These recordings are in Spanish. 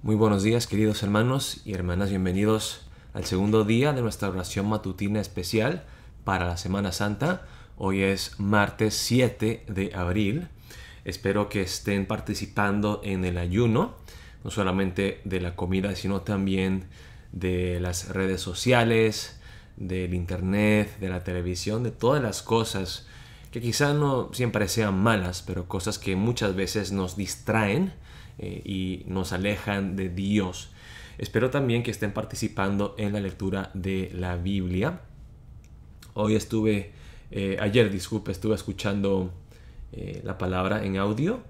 Muy buenos días, queridos hermanos y hermanas, bienvenidos al segundo día de nuestra oración matutina especial para la Semana Santa. Hoy es martes 7 de abril. Espero que estén participando en el ayuno, no solamente de la comida, sino también de las redes sociales, del internet, de la televisión, de todas las cosas que quizá no siempre sean malas, pero cosas que muchas veces nos distraen y nos alejan de Dios. Espero también que estén participando en la lectura de la Biblia. Ayer estuve escuchando la palabra en audio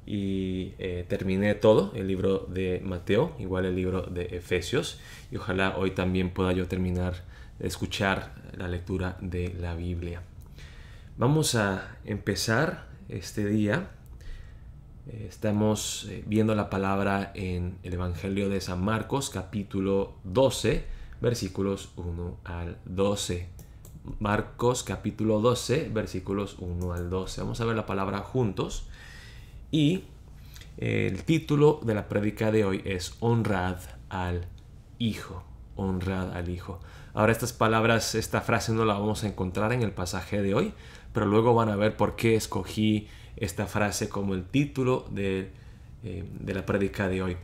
y terminé todo, el libro de Mateo, igual el libro de Efesios, y ojalá hoy también pueda yo terminar de escuchar la lectura de la Biblia. Vamos a empezar este día. Estamos viendo la palabra en el Evangelio de San Marcos, capítulo 12, versículos 1 al 12. Marcos, capítulo 12, versículos 1 al 12. Vamos a ver la palabra juntos. Y el título de la prédica de hoy es Honrad al Hijo. Honrad al Hijo. Ahora esta frase no la vamos a encontrar en el pasaje de hoy, pero luego van a ver por qué escogí esta frase como el título de la prédica de hoy.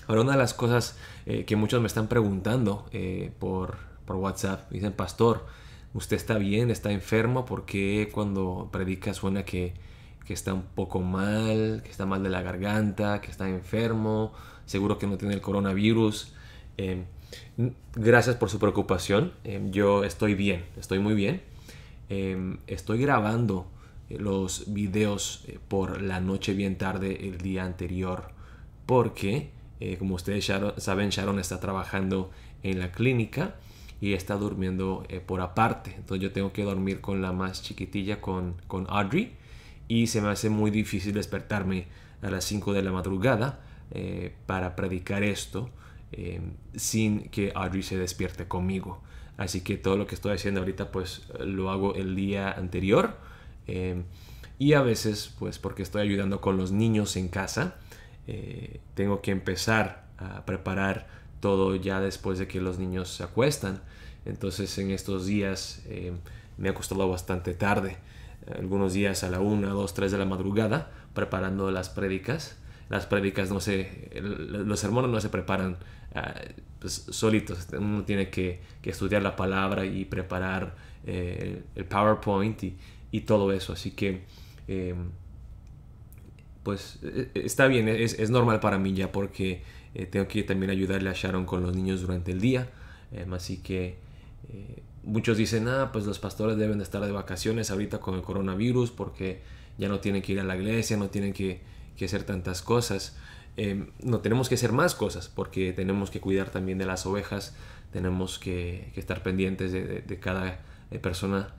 Ahora, una de las cosas que muchos me están preguntando por WhatsApp, dicen: pastor, ¿usted está bien? ¿Está enfermo? ¿Por qué cuando predica suena que está un poco mal, que está mal de la garganta, que está enfermo? Seguro que no tiene el coronavirus. Gracias por su preocupación. Yo estoy bien, estoy muy bien. Estoy grabando los videos por la noche bien tarde el día anterior porque como ustedes saben, Sharon está trabajando en la clínica y está durmiendo por aparte. Entonces yo tengo que dormir con la más chiquitilla, con Audrey, y se me hace muy difícil despertarme a las 5 de la madrugada para predicar esto sin que Audrey se despierte conmigo. Así que todo lo que estoy haciendo ahorita pues lo hago el día anterior. Y a veces, pues porque estoy ayudando con los niños en casa, tengo que empezar a preparar todo ya después de que los niños se acuestan. Entonces en estos días me ha costado bastante tarde. Algunos días a la 1, 2, 3 de la madrugada preparando las prédicas. Las prédicas los sermones no se preparan pues solitos. Uno tiene que estudiar la palabra y preparar el PowerPoint y todo eso. Así que pues está bien, es normal para mí ya, porque tengo que también ayudarle a Sharon con los niños durante el día. Así que muchos dicen: pues los pastores deben de estar de vacaciones ahorita con el coronavirus porque ya no tienen que ir a la iglesia, no tienen que hacer tantas cosas. No, tenemos que hacer más cosas porque tenemos que cuidar también de las ovejas, tenemos que estar pendientes de cada persona,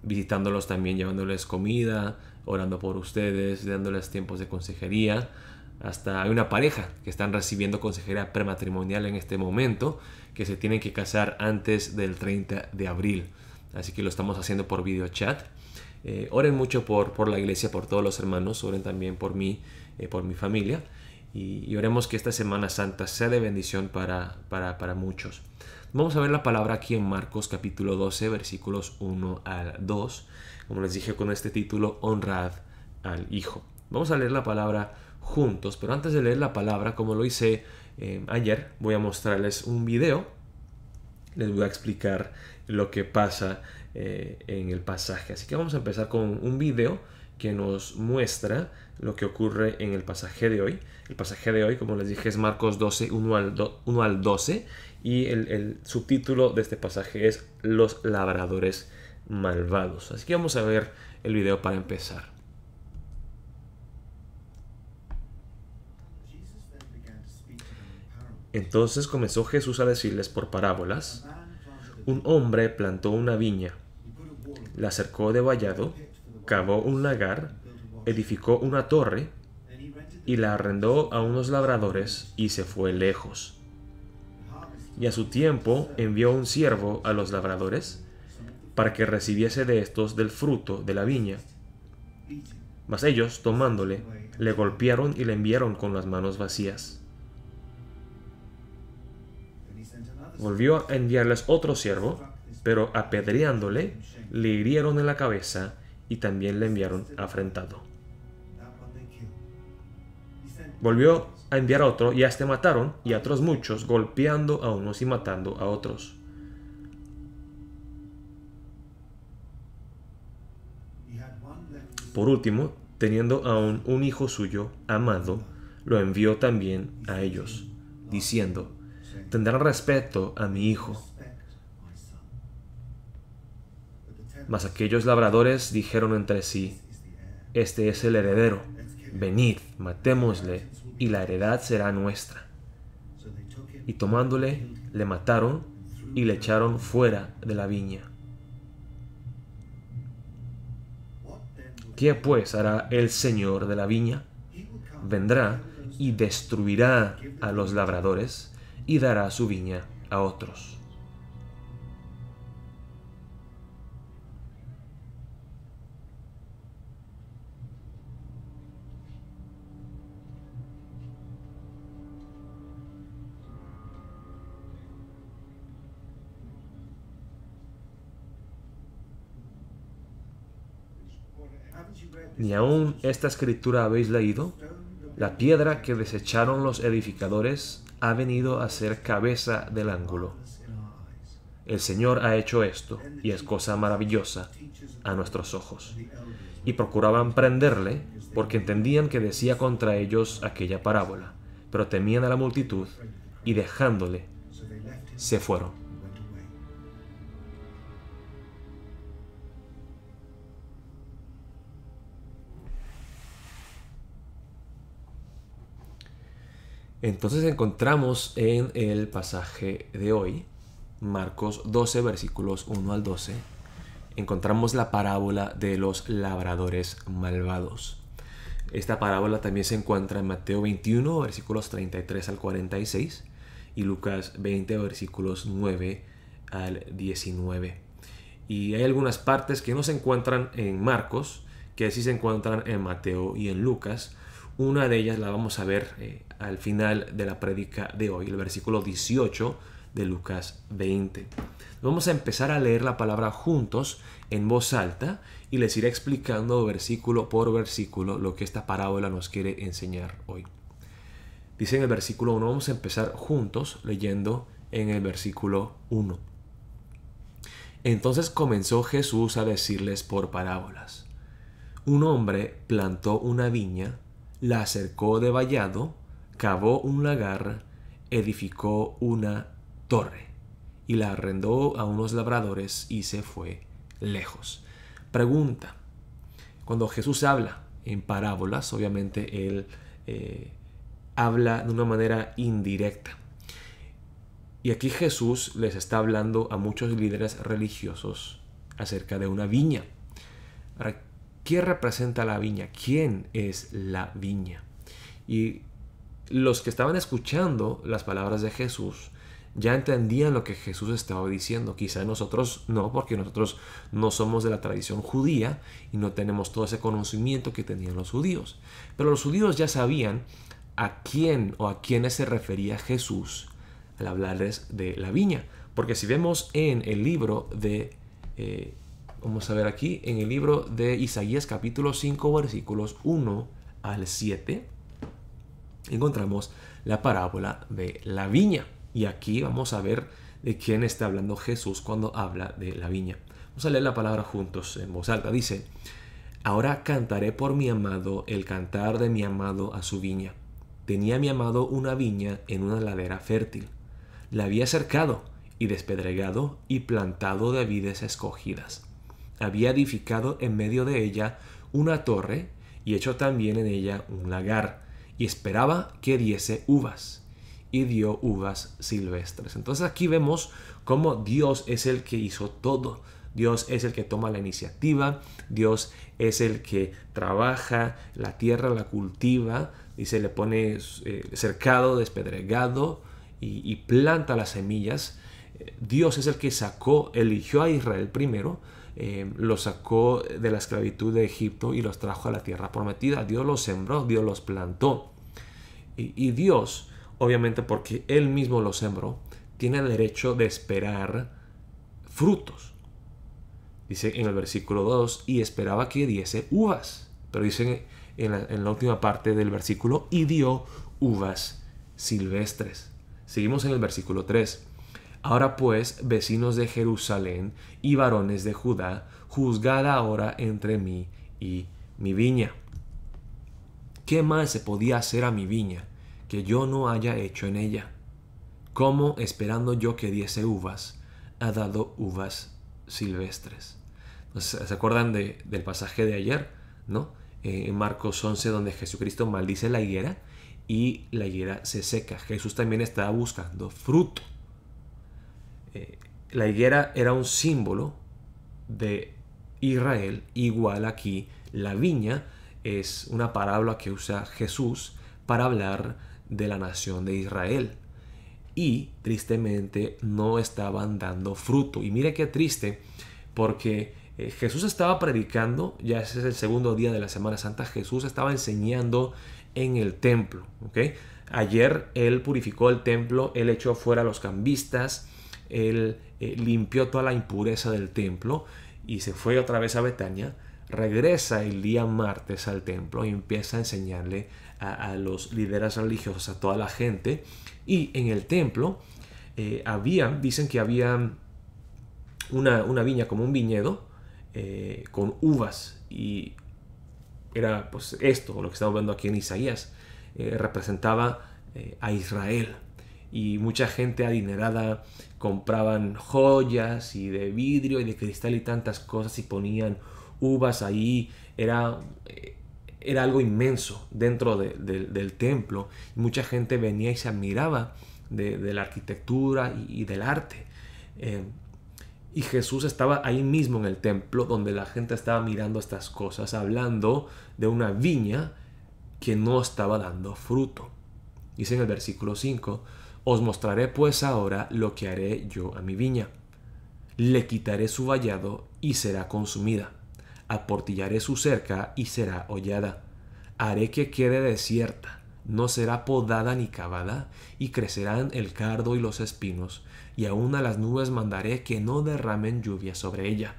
visitándolos también, llevándoles comida, orando por ustedes, dándoles tiempos de consejería. Hasta hay una pareja que están recibiendo consejería prematrimonial en este momento, que se tienen que casar antes del 30 de abril. Así que lo estamos haciendo por video chat. Oren mucho por la iglesia, por todos los hermanos. Oren también por mí, por mi familia. Y oremos que esta Semana Santa sea de bendición para muchos. Vamos a ver la palabra aquí en Marcos capítulo 12, versículos 1 al 2. Como les dije, con este título, Honrad al Hijo. Vamos a leer la palabra juntos, pero antes de leer la palabra, como lo hice ayer, voy a mostrarles un video. Les voy a explicar lo que pasa en el pasaje. Así que vamos a empezar con un video que nos muestra lo que ocurre en el pasaje de hoy. El pasaje de hoy, como les dije, es Marcos 12, 1 al 12. Y el subtítulo de este pasaje es Los labradores malvados. Así que vamos a ver el video para empezar. Entonces comenzó Jesús a decirles por parábolas: un hombre plantó una viña, la cercó de vallado, cavó un lagar, edificó una torre y la arrendó a unos labradores y se fue lejos. Y a su tiempo envió un siervo a los labradores para que recibiese de estos del fruto de la viña. Mas ellos, tomándole, Le golpearon y le enviaron con las manos vacías. Volvió a enviarles otro siervo, pero apedreándole, le hirieron en la cabeza y también le enviaron afrentado. Volvió a enviar a otro y a este mataron, y a otros muchos, golpeando a unos y matando a otros. Por último, teniendo aún un hijo suyo, amado, lo envió también a ellos, diciendo: tendrán respeto a mi hijo. Mas aquellos labradores dijeron entre sí: este es el heredero, venid, matémosle, y la heredad será nuestra. Y tomándole, le mataron y le echaron fuera de la viña. ¿Qué pues hará el Señor de la viña? Vendrá y destruirá a los labradores y dará su viña a otros. ¿Ni aún esta escritura habéis leído? La piedra que desecharon los edificadores ha venido a ser cabeza del ángulo. El Señor ha hecho esto, y es cosa maravillosa a nuestros ojos. Y procuraban prenderle, porque entendían que decía contra ellos aquella parábola, pero temían a la multitud, y dejándole, se fueron. Entonces encontramos en el pasaje de hoy, Marcos 12, versículos 1 al 12, encontramos la parábola de los labradores malvados. Esta parábola también se encuentra en Mateo 21, versículos 33 al 46, y Lucas 20, versículos 9 al 19. Y hay algunas partes que no se encuentran en Marcos, que sí se encuentran en Mateo y en Lucas. Una de ellas la vamos a ver al final de la prédica de hoy, el versículo 18 de Lucas 20. Vamos a empezar a leer la palabra juntos en voz alta y les iré explicando versículo por versículo lo que esta parábola nos quiere enseñar hoy. Dice en el versículo 1, vamos a empezar juntos leyendo en el versículo 1. Entonces comenzó Jesús a decirles por parábolas: un hombre plantó una viña, la cercó de vallado, cavó un lagar, edificó una torre y la arrendó a unos labradores y se fue lejos. Pregunta: cuando Jesús habla en parábolas, obviamente él habla de una manera indirecta. Y aquí Jesús les está hablando a muchos líderes religiosos acerca de una viña. Ahora, ¿qué representa la viña? ¿Quién es la viña? Y los que estaban escuchando las palabras de Jesús ya entendían lo que Jesús estaba diciendo. Quizá nosotros no, porque nosotros no somos de la tradición judía y no tenemos todo ese conocimiento que tenían los judíos. Pero los judíos ya sabían a quién o a quiénes se refería Jesús al hablarles de la viña. Porque si vemos en el libro de... vamos a ver aquí, en el libro de Isaías capítulo 5 versículos 1 al 7, encontramos la parábola de la viña. Y aquí vamos a ver de quién está hablando Jesús cuando habla de la viña. Vamos a leer la palabra juntos en voz alta. Dice: ahora cantaré por mi amado el cantar de mi amado a su viña. Tenía mi amado una viña en una ladera fértil. La había cercado y despedregado y plantado de vides escogidas. Había edificado en medio de ella una torre y hecho también en ella un lagar, y esperaba que diese uvas, y dio uvas silvestres. Entonces aquí vemos cómo Dios es el que hizo todo. Dios es el que toma la iniciativa, Dios es el que trabaja la tierra, la cultiva, y se le pone cercado, despedregado y planta las semillas. Dios es el que eligió a Israel primero, los sacó de la esclavitud de Egipto y los trajo a la tierra prometida. Dios los sembró, Dios los plantó. Y Dios, obviamente porque Él mismo los sembró, tiene el derecho de esperar frutos. Dice en el versículo 2, y esperaba que diese uvas. Pero dice en la última parte del versículo, y dio uvas silvestres. Seguimos en el versículo 3. Ahora pues, vecinos de Jerusalén y varones de Judá, juzgad ahora entre mí y mi viña. ¿Qué más se podía hacer a mi viña que yo no haya hecho en ella? ¿Cómo, esperando yo que diese uvas, ha dado uvas silvestres? Entonces, ¿se acuerdan del pasaje de ayer, ¿no? En Marcos 11, donde Jesucristo maldice la higuera y la higuera se seca. Jesús también estaba buscando fruto. La higuera era un símbolo de Israel. Igual aquí la viña es una parábola que usa Jesús para hablar de la nación de Israel. Y tristemente no estaban dando fruto. Y mire qué triste, porque Jesús estaba predicando, ya ese es el segundo día de la Semana Santa. Jesús estaba enseñando en el templo, ¿okay? Ayer Él purificó el templo, Él echó fuera a los cambistas, Él limpió toda la impureza del templo y se fue otra vez a Betania. Regresa el día martes al templo y empieza a enseñarle a los líderes religiosos, a toda la gente. Y en el templo dicen que había una viña, como un viñedo, con uvas. Y era pues esto, lo que estamos viendo aquí en Isaías, representaba a Israel. Y mucha gente adinerada compraban joyas y de vidrio y de cristal y tantas cosas y ponían uvas ahí. Era algo inmenso dentro del templo. Y mucha gente venía y se admiraba de la arquitectura y del arte. Y Jesús estaba ahí mismo en el templo, donde la gente estaba mirando estas cosas, hablando de una viña que no estaba dando fruto. Dice en el versículo 5, os mostraré pues ahora lo que haré yo a mi viña. Le quitaré su vallado y será consumida. Aportillaré su cerca y será hollada. Haré que quede desierta, no será podada ni cavada, y crecerán el cardo y los espinos, y aun a las nubes mandaré que no derramen lluvia sobre ella.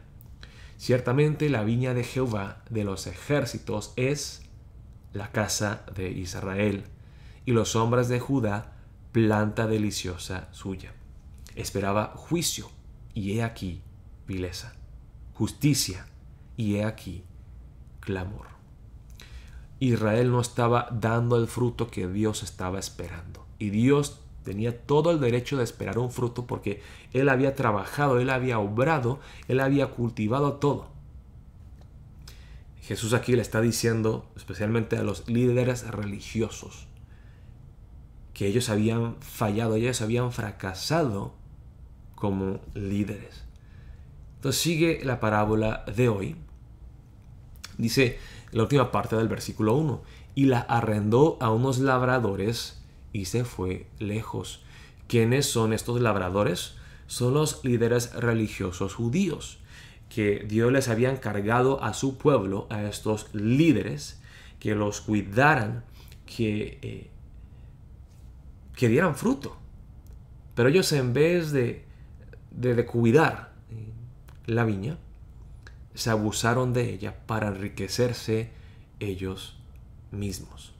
Ciertamente la viña de Jehová de los ejércitos es la casa de Israel, y los hombres de Judá planta deliciosa suya. Esperaba juicio, y he aquí vileza, justicia, y he aquí clamor. Israel no estaba dando el fruto que Dios estaba esperando. Y Dios tenía todo el derecho de esperar un fruto porque Él había trabajado, Él había obrado, Él había cultivado todo. Jesús aquí le está diciendo, especialmente a los líderes religiosos, que ellos habían fallado, ellos habían fracasado como líderes. Entonces sigue la parábola de hoy. Dice la última parte del versículo 1, y la arrendó a unos labradores y se fue lejos. ¿Quiénes son estos labradores? Son los líderes religiosos judíos, que Dios les había encargado a su pueblo, a estos líderes, que los cuidaran, que dieran fruto. Pero ellos, en vez de cuidar la viña, se abusaron de ella para enriquecerse ellos mismos.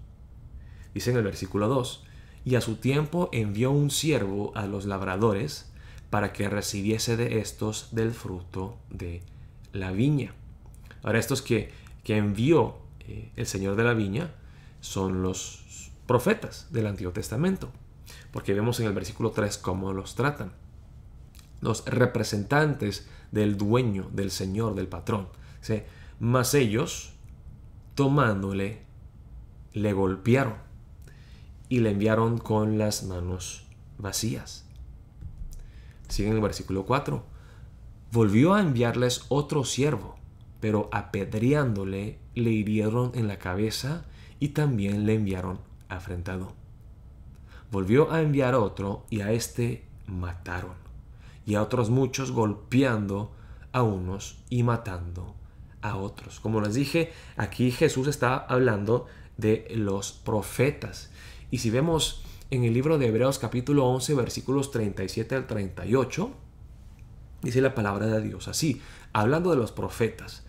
Dice en el versículo 2, y a su tiempo envió un siervo a los labradores para que recibiese de estos del fruto de la viña. Ahora, estos que envió el Señor de la viña son los profetas del Antiguo Testamento, porque vemos en el versículo 3 cómo los tratan. Los representantes del dueño, del Señor, del patrón. ¿Sí? Mas ellos, tomándole, le golpearon y le enviaron con las manos vacías. Sigue en el versículo 4. Volvió a enviarles otro siervo, pero apedreándole le hirieron en la cabeza y también le enviaron afrentado. Volvió a enviar otro y a este mataron, y a otros muchos golpeando a unos y matando a otros. Como les dije, aquí Jesús está hablando de los profetas. Y si vemos en el libro de Hebreos capítulo 11, versículos 37 al 38, dice la palabra de Dios así, hablando de los profetas: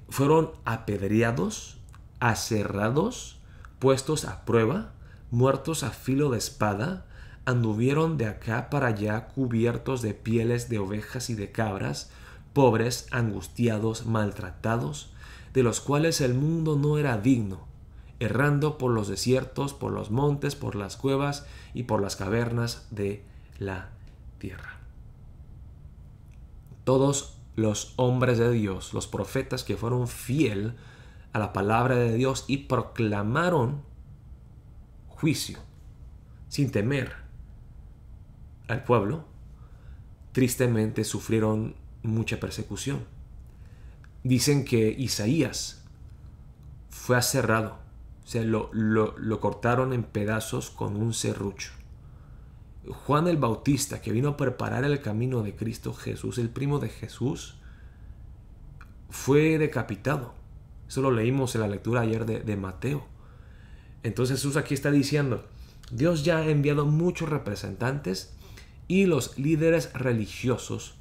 fueron apedreados, aserrados, puestos a prueba, muertos a filo de espada, anduvieron de acá para allá cubiertos de pieles de ovejas y de cabras, pobres, angustiados, maltratados, de los cuales el mundo no era digno, errando por los desiertos, por los montes, por las cuevas y por las cavernas de la tierra. Todos los hombres de Dios, los profetas que fueron fiel a la palabra de Dios y proclamaron juicio sin temer al pueblo, tristemente sufrieron mucha persecución. Dicen que Isaías fue aserrado, o sea, lo cortaron en pedazos con un serrucho. Juan el Bautista, que vino a preparar el camino de Cristo Jesús, el primo de Jesús, fue decapitado. Eso lo leímos en la lectura ayer de Mateo. Entonces Jesús aquí está diciendo: Dios ya ha enviado muchos representantes y los líderes religiosos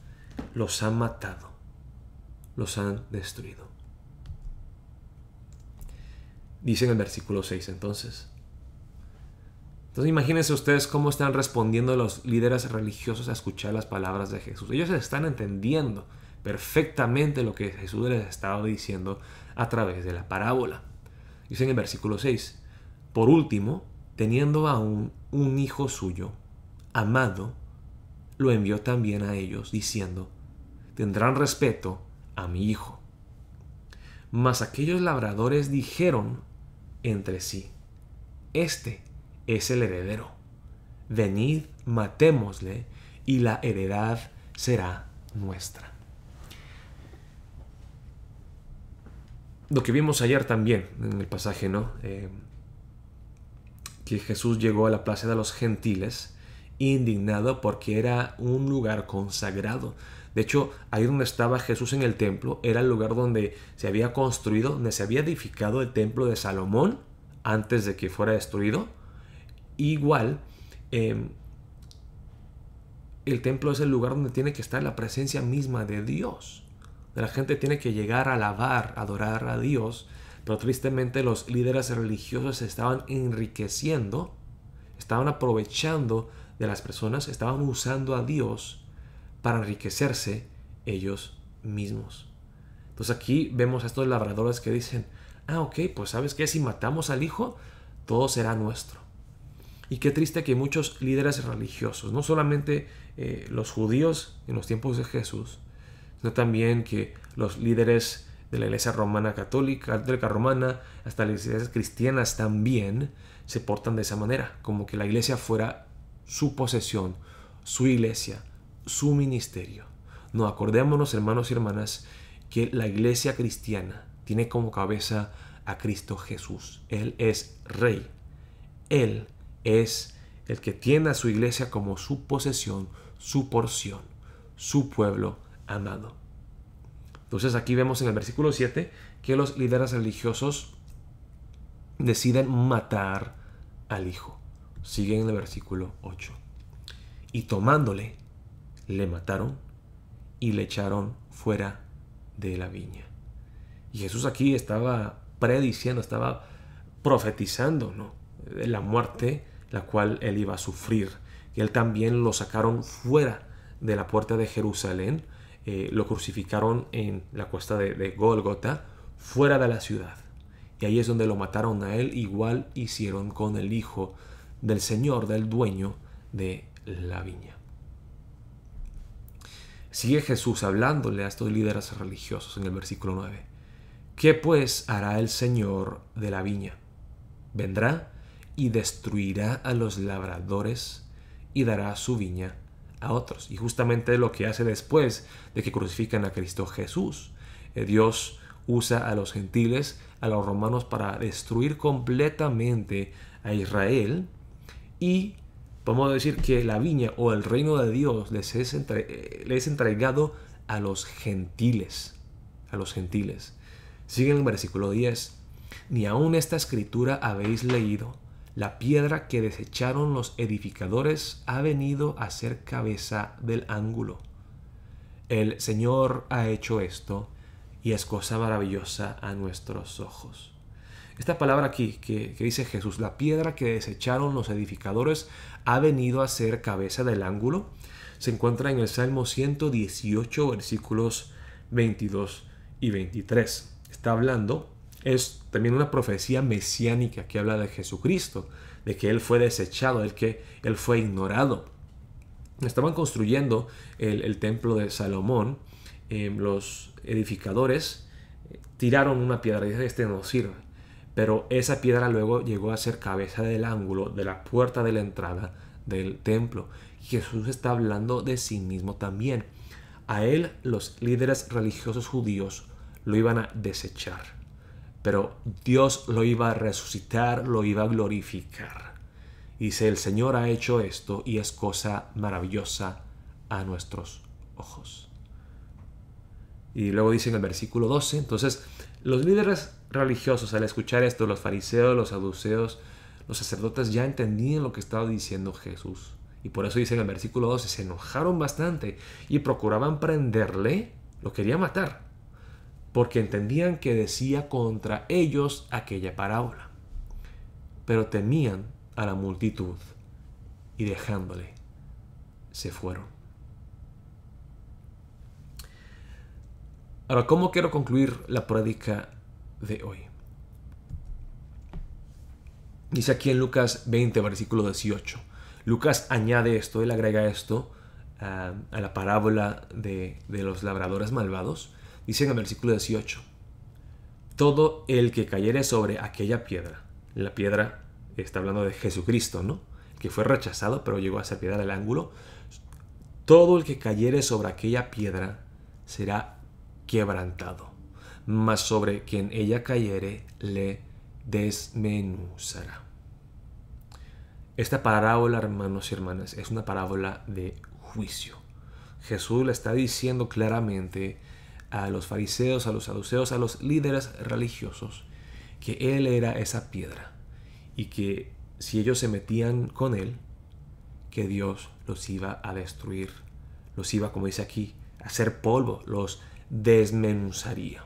los han matado, los han destruido. Dice en el versículo 6 entonces imagínense ustedes cómo están respondiendo los líderes religiosos a escuchar las palabras de Jesús. Ellos están entendiendo perfectamente lo que Jesús les estaba diciendo a través de la parábola. Dice en el versículo 6: por último, teniendo aún un hijo suyo, amado, lo envió también a ellos, diciendo: tendrán respeto a mi hijo. Mas aquellos labradores dijeron entre sí: este es el heredero. Venid, matémosle, y la heredad será nuestra. Lo que vimos ayer también en el pasaje, ¿no? Que Jesús llegó a la plaza de los gentiles indignado porque era un lugar consagrado. De hecho, ahí donde estaba Jesús en el templo era el lugar donde se había construido, donde se había edificado el templo de Salomón antes de que fuera destruido. Igual, el templo es el lugar donde tiene que estar la presencia misma de Dios. La gente tiene que llegar a alabar, adorar a Dios, pero tristemente los líderes religiosos se estaban enriqueciendo, estaban aprovechando de las personas, estaban usando a Dios para enriquecerse ellos mismos. Entonces aquí vemos a estos labradores que dicen: ok, pues ¿sabes qué? Si matamos al hijo, todo será nuestro. Y qué triste que muchos líderes religiosos, no solamente los judíos en los tiempos de Jesús, sino también que los líderes de la iglesia romana católica romana, hasta las iglesias cristianas también se portan de esa manera, como que la iglesia fuera su posesión, su iglesia, su ministerio. No, acordémonos, hermanos y hermanas, que la iglesia cristiana tiene como cabeza a Cristo Jesús. Él es Rey. Él es el que tiene a su iglesia como su posesión, su porción, su pueblo amado. Entonces aquí vemos en el versículo 7 que los líderes religiosos deciden matar al hijo. Sigue en el versículo 8. Y tomándole, le mataron y le echaron fuera de la viña. Y Jesús aquí estaba prediciendo, estaba profetizando, ¿no?, de la muerte la cual él iba a sufrir. Y él también lo sacaron fuera de la puerta de Jerusalén, lo crucificaron en la cuesta de Gólgota, fuera de la ciudad. Y ahí es donde lo mataron a él. Igual hicieron con el hijo del Señor, del dueño de la viña. Sigue Jesús hablándole a estos líderes religiosos en el versículo 9. ¿Qué pues hará el Señor de la viña? Vendrá y destruirá a los labradores y dará su viña a otros. Y justamente lo que hace después de que crucifican a Cristo Jesús. Dios usa a los gentiles, a los romanos, para destruir completamente a Israel, y podemos decir que la viña o el reino de Dios les es entregado a los gentiles. A los gentiles. Sigue en el versículo 10. Ni aun esta escritura habéis leído. La piedra que desecharon los edificadores ha venido a ser cabeza del ángulo. El Señor ha hecho esto y es cosa maravillosa a nuestros ojos. Esta palabra aquí que dice Jesús, la piedra que desecharon los edificadores ha venido a ser cabeza del ángulo, se encuentra en el Salmo 118, versículos 22 y 23. Está hablando, es también una profecía mesiánica que habla de Jesucristo, de que Él fue desechado, de que Él fue ignorado. Estaban construyendo el templo de Salomón, los edificadores tiraron una piedra y dijeron, este no sirve. Pero esa piedra luego llegó a ser cabeza del ángulo de la puerta de la entrada del templo. Jesús está hablando de sí mismo también. A él los líderes religiosos judíos lo iban a desechar. Pero Dios lo iba a resucitar, lo iba a glorificar. Dice, el Señor ha hecho esto y es cosa maravillosa a nuestros ojos. Y luego dice en el versículo 12, entonces los líderes religiosos al escuchar esto, los fariseos, los saduceos, los sacerdotes ya entendían lo que estaba diciendo Jesús. Y por eso dice en el versículo 12, se enojaron bastante y procuraban prenderle, lo querían matar, porque entendían que decía contra ellos aquella parábola. Pero temían a la multitud y dejándole, se fueron. Ahora, ¿cómo quiero concluir la prédica de hoy? Dice aquí en Lucas 20, versículo 18. Lucas añade esto, él agrega esto a la parábola de los labradores malvados. Dice en el versículo 18, todo el que cayere sobre aquella piedra, la piedra está hablando de Jesucristo, ¿no? Que fue rechazado, pero llegó a ser piedra del ángulo. Todo el que cayere sobre aquella piedra será quebrantado, mas sobre quien ella cayere le desmenuzará. Esta parábola, hermanos y hermanas, es una parábola de juicio. Jesús le está diciendo claramente a los fariseos, a los saduceos, a los líderes religiosos, que Él era esa piedra y que si ellos se metían con Él, que Dios los iba a destruir, los iba, como dice aquí, a hacer polvo, los desmenuzaría.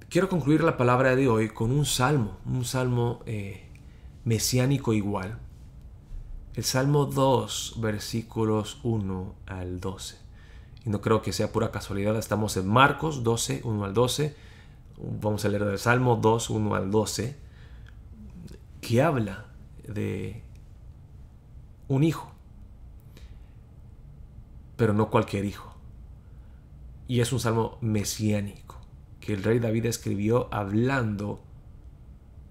Quiero concluir la palabra de hoy con un salmo mesiánico igual. El Salmo 2, versículos 1 al 12. Y no creo que sea pura casualidad, estamos en Marcos 12, 1 al 12. Vamos a leer el Salmo 2, 1 al 12, que habla de un hijo, pero no cualquier hijo. Y es un salmo mesiánico que el rey David escribió hablando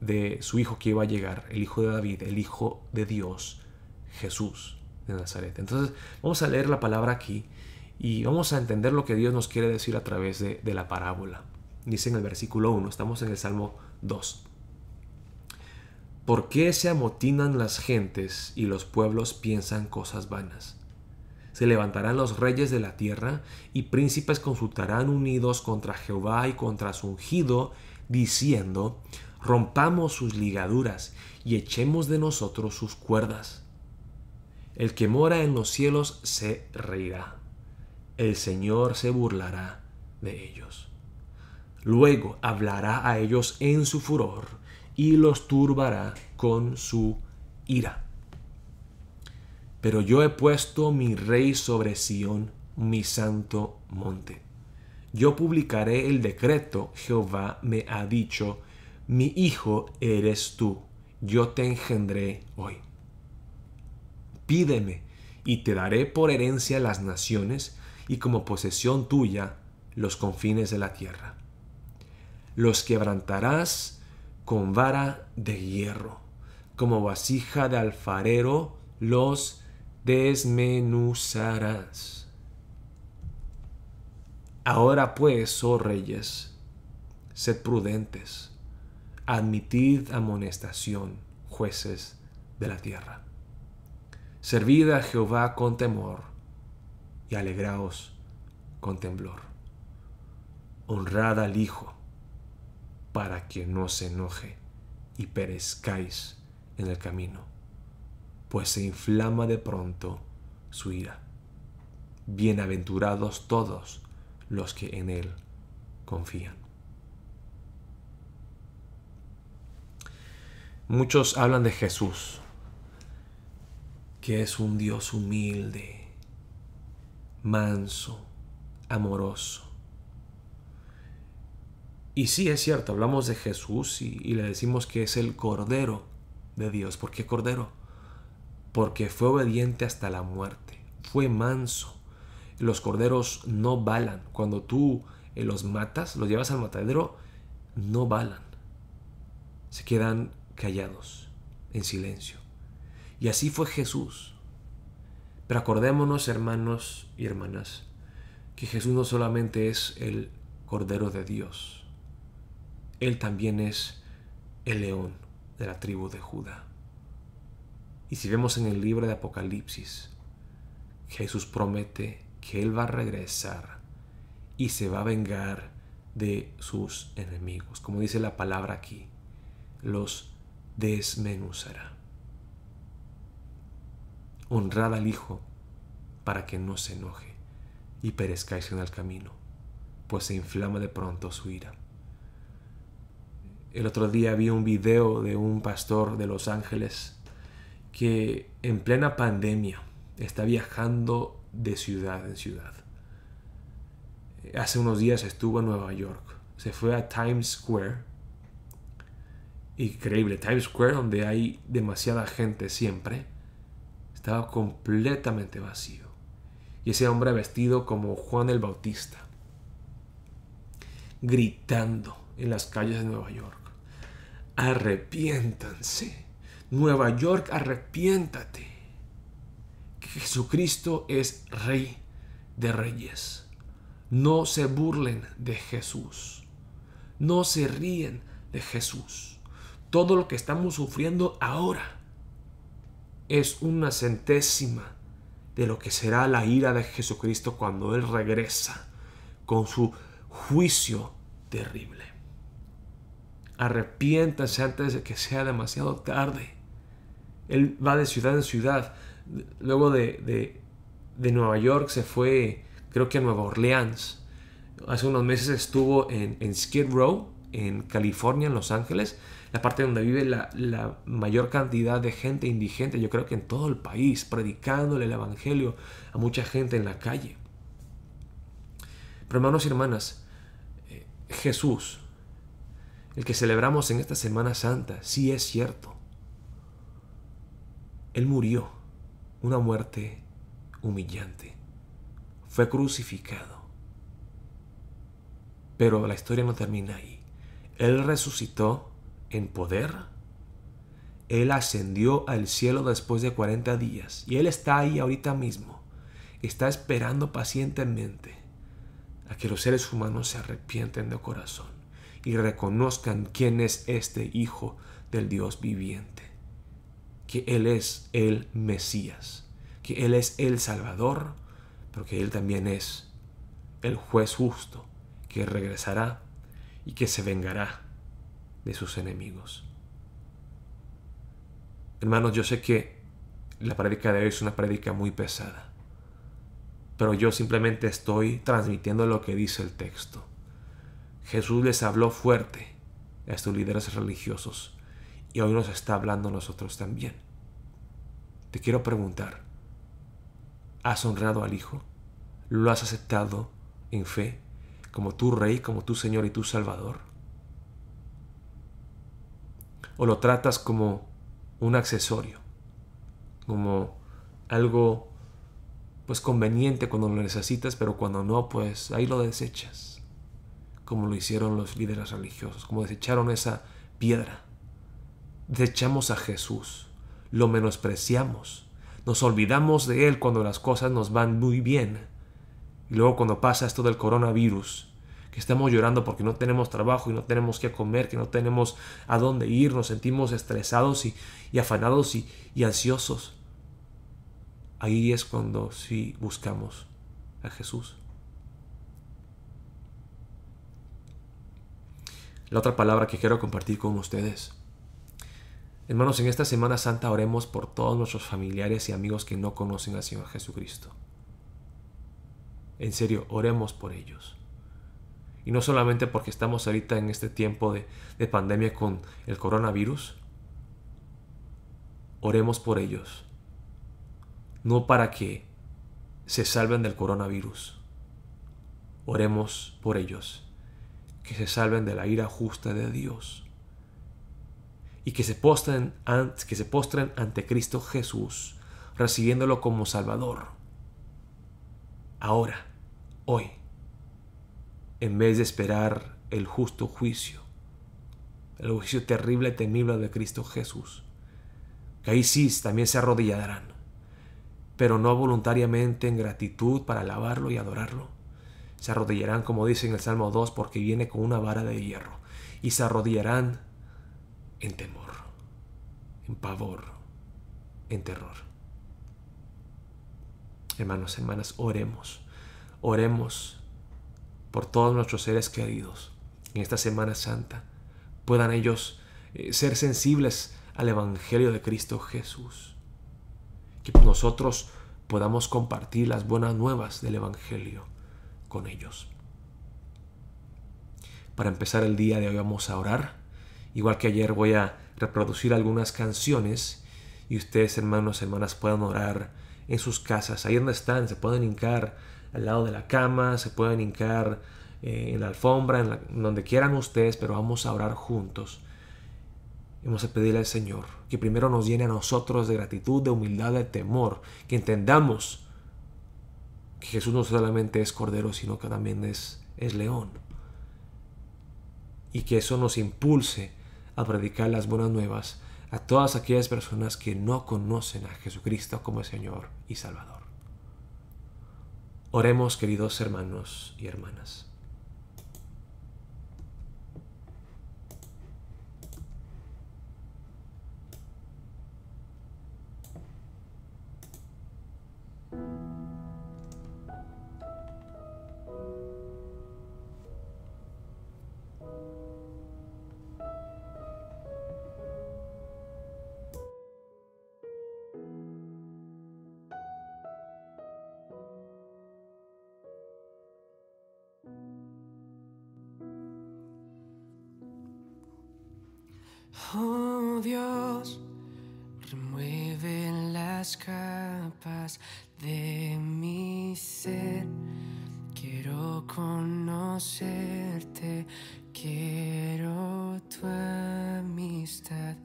de su hijo que iba a llegar, el hijo de David, el hijo de Dios, Jesús de Nazaret. Entonces vamos a leer la palabra aquí y vamos a entender lo que Dios nos quiere decir a través de la parábola. Dice en el versículo 1, estamos en el Salmo 2. ¿Por qué se amotinan las gentes y los pueblos piensan cosas vanas? Se levantarán los reyes de la tierra y príncipes consultarán unidos contra Jehová y contra su ungido, diciendo, rompamos sus ligaduras y echemos de nosotros sus cuerdas. El que mora en los cielos se reirá, el Señor se burlará de ellos. Luego hablará a ellos en su furor y los turbará con su ira. Pero yo he puesto mi rey sobre Sión, mi santo monte. Yo publicaré el decreto, Jehová me ha dicho, mi hijo eres tú, yo te engendré hoy. Pídeme, y te daré por herencia las naciones, y como posesión tuya los confines de la tierra. Los quebrantarás con vara de hierro, como vasija de alfarero los desmenuzarás. Ahora pues, oh reyes, sed prudentes, admitid amonestación, jueces de la tierra. Servid a Jehová con temor y alegraos con temblor. Honrad al Hijo para que no se enoje y perezcáis en el camino, pues se inflama de pronto su ira. Bienaventurados todos los que en él confían. Muchos hablan de Jesús, que es un Dios humilde, manso, amoroso. Y sí, es cierto, hablamos de Jesús y le decimos que es el Cordero de Dios. ¿Por qué Cordero? Porque fue obediente hasta la muerte, fue manso. Los corderos no balan. Cuando tú los matas, los llevas al matadero, no balan. Se quedan callados, en silencio. Y así fue Jesús. Pero acordémonos, hermanos y hermanas, que Jesús no solamente es el Cordero de Dios, Él también es el león de la tribu de Judá. Y si vemos en el libro de Apocalipsis, Jesús promete que Él va a regresar y se va a vengar de sus enemigos. Como dice la palabra aquí, los desmenuzará. Honrad al Hijo para que no se enoje y perezcáis en el camino, pues se inflama de pronto su ira. El otro día vi un video de un pastor de Los Ángeles que en plena pandemia está viajando de ciudad en ciudad. Hace unos días estuvo en Nueva York. Se fue a Times Square. Increíble, Times Square, donde hay demasiada gente siempre, estaba completamente vacío. Y ese hombre vestido como Juan el Bautista, gritando en las calles de Nueva York: arrepiéntanse, Nueva York, arrepiéntate, que Jesucristo es Rey de Reyes. No se burlen de Jesús, no se ríen de Jesús. Todo lo que estamos sufriendo ahora es una centésima de lo que será la ira de Jesucristo cuando Él regresa con su juicio terrible. Arrepiéntanse antes de que sea demasiado tarde. Él va de ciudad en ciudad. Luego de Nueva York se fue, creo que a Nueva Orleans. Hace unos meses estuvo en Skid Row, en California, en Los Ángeles, la parte donde vive la mayor cantidad de gente indigente, yo creo que en todo el país, predicándole el evangelio a mucha gente en la calle. Pero hermanos y hermanas, Jesús, el que celebramos en esta Semana Santa, sí es cierto. Él murió una muerte humillante. Fue crucificado. Pero la historia no termina ahí. Él resucitó en poder. Él ascendió al cielo después de 40 días. Y Él está ahí ahorita mismo. Está esperando pacientemente a que los seres humanos se arrepienten de corazón y reconozcan quién es este Hijo del Dios viviente. Que Él es el Mesías. Que Él es el Salvador. Pero que Él también es el juez justo que regresará y que se vengará de sus enemigos. Hermanos, yo sé que la prédica de hoy es una prédica muy pesada, pero yo simplemente estoy transmitiendo lo que dice el texto. Jesús les habló fuerte a estos líderes religiosos y hoy nos está hablando a nosotros también. Te quiero preguntar, ¿has honrado al Hijo? ¿Lo has aceptado en fe como tu Rey, como tu Señor y tu Salvador? ¿O lo tratas como un accesorio, como algo pues conveniente cuando lo necesitas, pero cuando no, pues ahí lo desechas, como lo hicieron los líderes religiosos, como desecharon esa piedra? Desechamos a Jesús, lo menospreciamos, nos olvidamos de Él cuando las cosas nos van muy bien, y luego cuando pasa esto del coronavirus, que estamos llorando porque no tenemos trabajo y no tenemos qué comer, que no tenemos a dónde ir, nos sentimos estresados y afanados y ansiosos. ahí es cuando sí buscamos a Jesús. La otra palabra que quiero compartir con ustedes. Hermanos, en esta Semana Santa oremos por todos nuestros familiares y amigos que no conocen al Señor Jesucristo. En serio, oremos por ellos. Y no solamente porque estamos ahorita en este tiempo de pandemia con el coronavirus. Oremos por ellos. No para que se salven del coronavirus. Oremos por ellos. Que se salven de la ira justa de Dios. Y que se postren ante Cristo Jesús, recibiéndolo como Salvador. Ahora, hoy, en vez de esperar el justo juicio, el juicio terrible y temible de Cristo Jesús, que ahí sí también se arrodillarán, pero no voluntariamente en gratitud para alabarlo y adorarlo. Se arrodillarán, como dice en el Salmo 2, porque viene con una vara de hierro, y se arrodillarán en temor, en pavor, en terror. Hermanos, hermanas, oremos. Oremos por todos nuestros seres queridos en esta Semana Santa. Puedan ellos ser sensibles al Evangelio de Cristo Jesús. Que nosotros podamos compartir las buenas nuevas del Evangelio con ellos. Para empezar el día de hoy vamos a orar. Igual que ayer voy a reproducir algunas canciones y ustedes, hermanos, hermanas, puedan orar en sus casas. Ahí donde están, se pueden hincar al lado de la cama, se pueden hincar en la alfombra, donde quieran ustedes, pero vamos a orar juntos. Vamos a pedirle al Señor que primero nos llene a nosotros de gratitud, de humildad, de temor, que entendamos que Jesús no solamente es Cordero, sino que también es León. Y que eso nos impulse a predicar las buenas nuevas a todas aquellas personas que no conocen a Jesucristo como Señor y Salvador. Oremos, queridos hermanos y hermanas. Oh Dios, remueve las capas de mi ser. Quiero conocerte, quiero tu amistad.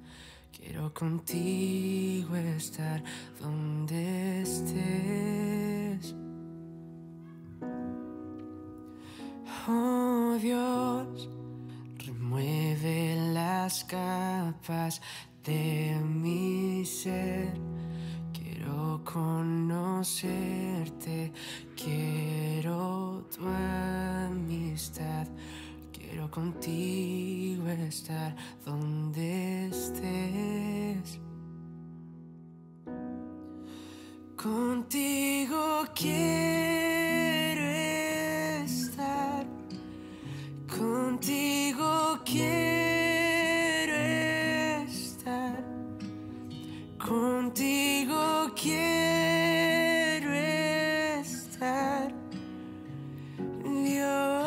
Quiero contigo estar donde estés. Oh Dios, remueve las capas de mi ser. Quiero conocerte, quiero tu amistad. Quiero contigo estar donde estés. Contigo quiero estar. Contigo quiero estar. Contigo quiero estar. Dios.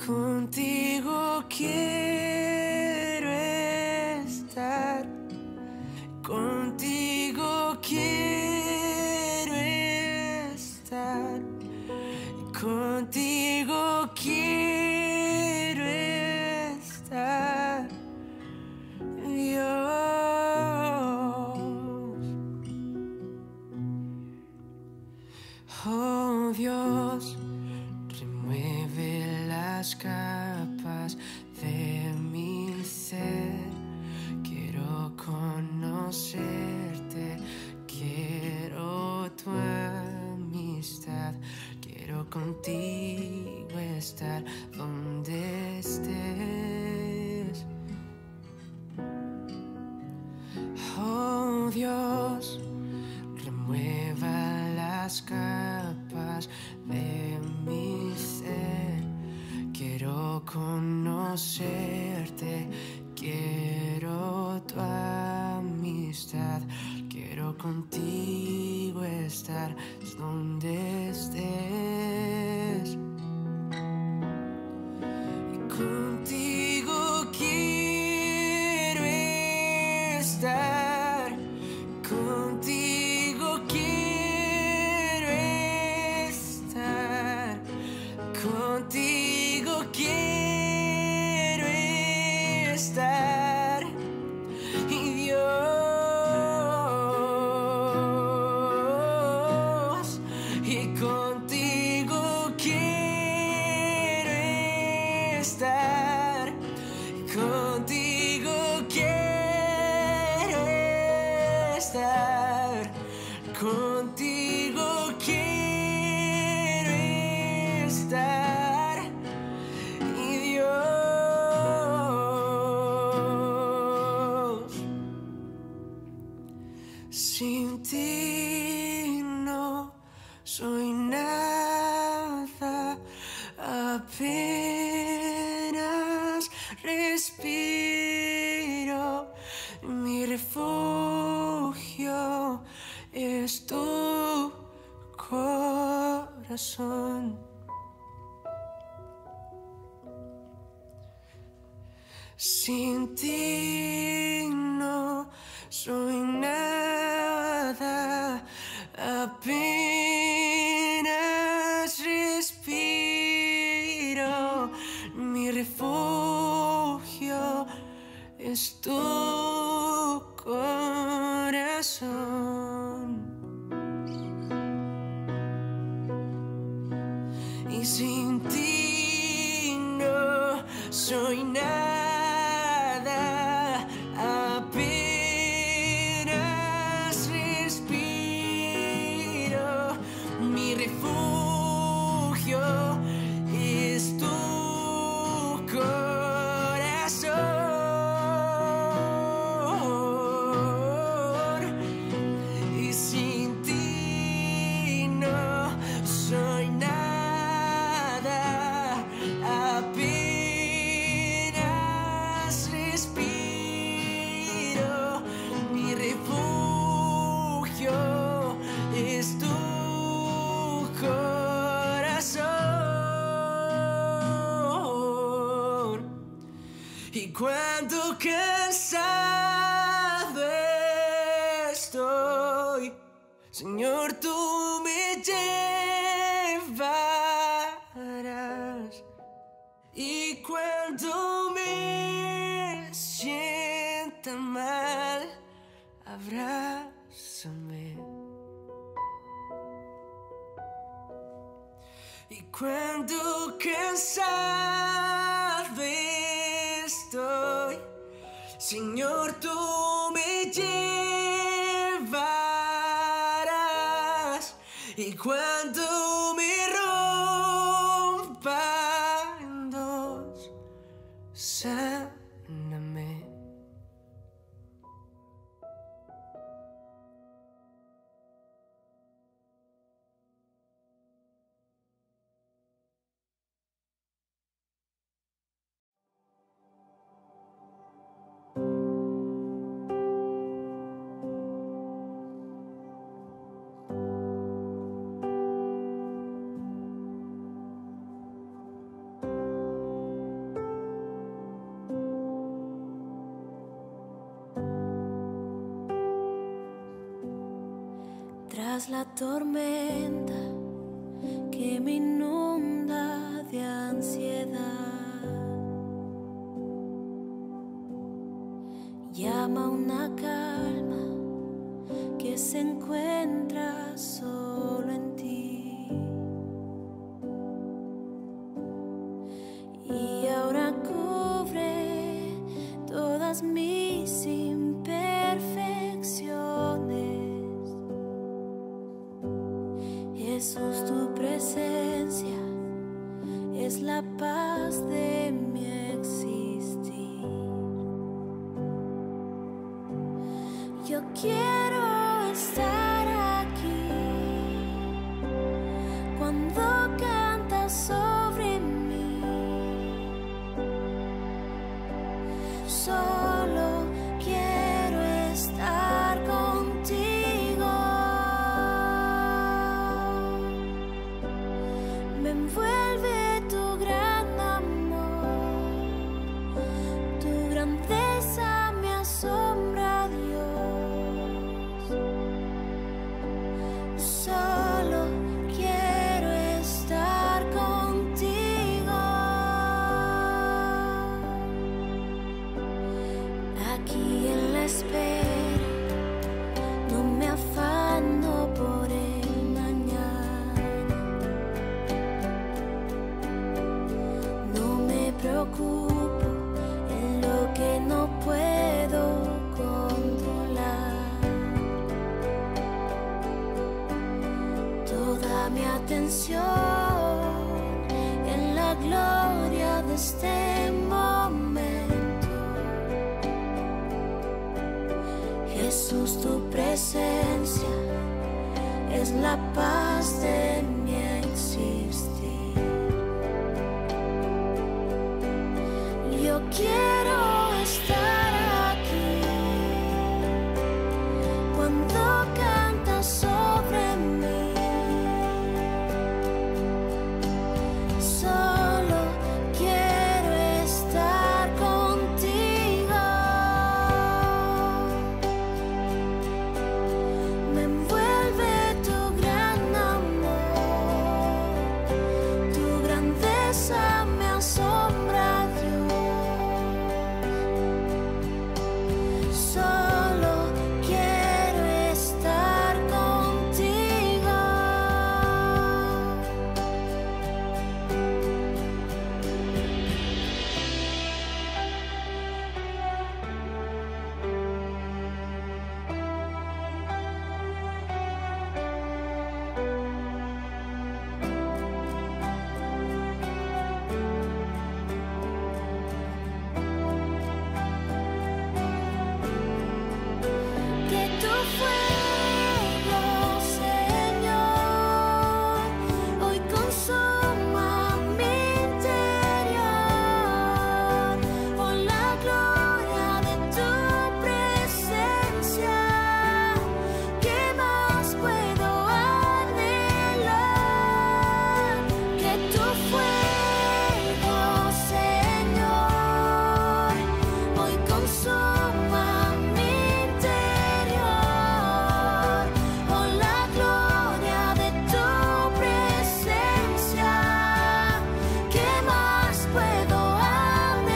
Contigo quiero estar. Contigo quiero estar. Contigo quiero estar. Dios. Oh Dios, remueve las capas de mi ser. Quiero conocerte, quiero tu amistad. Quiero contigo estar donde estés. escapas de mi ser. Quiero conocerte, quiero tu amistad, quiero contigo estar donde estés. Y contigo quiero estar, contigo quiero estar, contigo quiero estar. Y Dios, y contigo quiero estar, contigo quiero estar, contigo quiero estar. Y Dios, sin ti no soy nada, apenas respiro. Mi refugio es tu corazón. Sin ti no soy nada, apenas respiro. Mi refugio es tu corazón. Y sin ti no soy nada, apenas respiro. Mi refugio es tu corazón. Y sin ti no soy nada, apenas respiro. Mi refugio es tu corazón. Y cuando cansado estoy, Señor, tú me llevarás. Y cuando me sienta mal, abrázame. Y cuando cansado estoy, Señor, tú me llevarás. Y cuando me rompa en dos, sáname. Tras la tormenta que me inunda de ansiedad, llama una calma que se encuentra solo en ti. Y ahora cubre todas mis imperfecciones. Jesús, tu presencia es la paz de mi existir. Yo quiero estar aquí cuando envuelve tu gran amor, tu grandeza me asombra, Dios. Solo quiero estar contigo. Aquí en la espera no me afano por el mañana, no me preocupo en lo que no puedo controlar. Toda mi atención en la gloria de este momento. Jesús, tu presencia es la paz de mi existir. Yo quiero estar aquí cuando cantas sobre mí. Solo quiero estar contigo. Me envuelve tu gran amor, tu grandeza me asombra, Dios. Solo quiero estar contigo. Que tu fuego, Señor, hoy consuma mi interior, por la gloria de tu presencia. ¿Qué más puedo anhelar? Que tu fuego, Señor, hoy consuma mi interior, por la gloria de tu presencia. ¿Qué más puedo anhelar?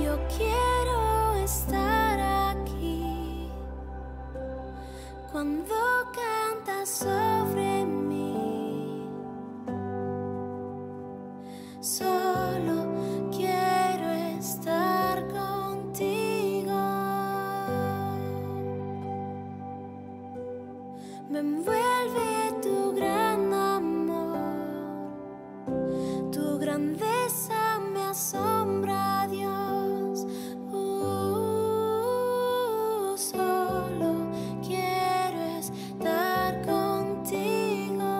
Yo quiero estar aquí cuando cantas sobre mí. Solo quiero estar contigo. Me envuelve tu gran amor, tu grandeza me asombra, Dios. Solo quiero estar contigo.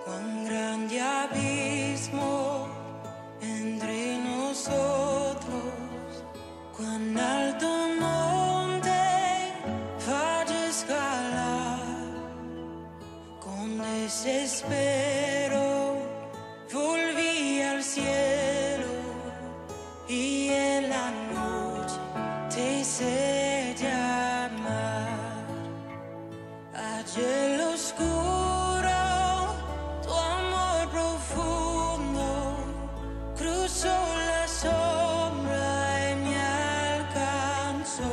Cuán grande abismo entre nosotros, cuán alto monte falla escalar. Con desespero volví al cielo y en la noche te hice llamar. Allí en lo oscuro tu amor profundo cruzó la sombra y me alcanzó.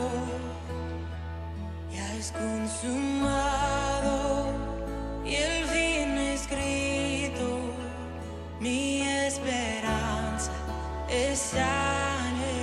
Ya es consumado y el fin escrito, mi esperanza está en él.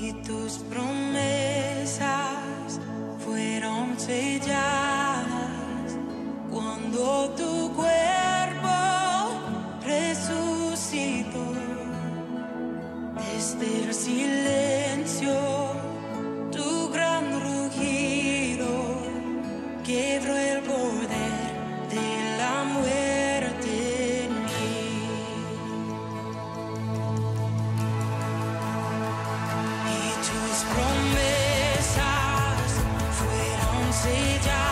y tus promesas fueron selladas cuando tu cuerpo resucitó desde el silencio. Tu gran rugido quebró el poder de la muerte en mí. Y tus promesas fueron selladas